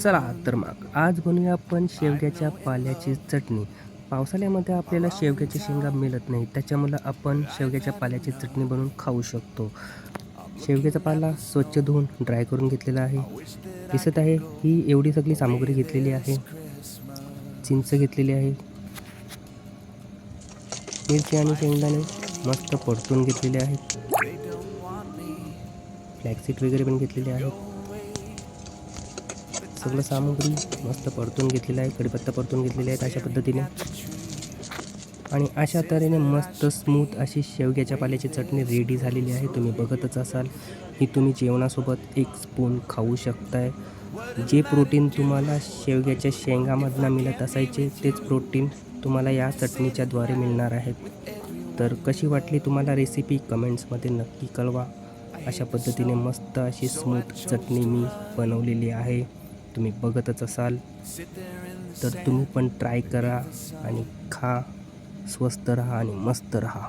चला तर मग आज बनवूया आपण शेवग्याच्या पाल्याची चटणी. पावसाळ्यामध्ये आपल्याला शेवग्याची शेंगा मिळत नाही, त्याच्यामुळं आपण शेवग्याच्या पाल्याची चटणी बनवून खाऊ शकतो. शेवग्याचा पाला स्वच्छ धुवून ड्राय करून घेतलेला आहे. दिसत आहे ही एवढी सगळी सामग्री घेतलेली आहे. चिंच घेतलेली आहे. मिरची आणि शेंगदाणे मस्त परतून घेतलेले आहेत. फ्लॅक्सीड वगैरे पण घेतलेले आहेत. सगळं सामग्री मस्त परतून घेतलेलं आहे. कढीपत्ता परतून घेतलेले आहेत अशा पद्धतीने. आणि अशा तऱ्हेने मस्त स्मूथ अशी शेवग्याच्या पाल्याची चटणी रेडी झालेली आहे. तुम्ही बघतच असाल. ही तुम्ही जेवणासोबत 1 स्पून खाऊ शकताय. जे प्रोटीन तुम्हाला शेवग्याच्या शेंगामधनं मिळत असायचे तेच प्रोटीन तुम्हाला या चटणीच्याद्वारे मिळणार आहेत. तर कशी वाटली तुम्हाला रेसिपी कमेंट्समध्ये नक्की कळवा. अशा पद्धतीने मस्त अशी स्मूथ चटणी मी बनवलेली आहे. तुम्ही बघतच असाल. तर तुम्ही पण ट्राय करा आणि खा. स्वस्त रहा आणि मस्त रहा.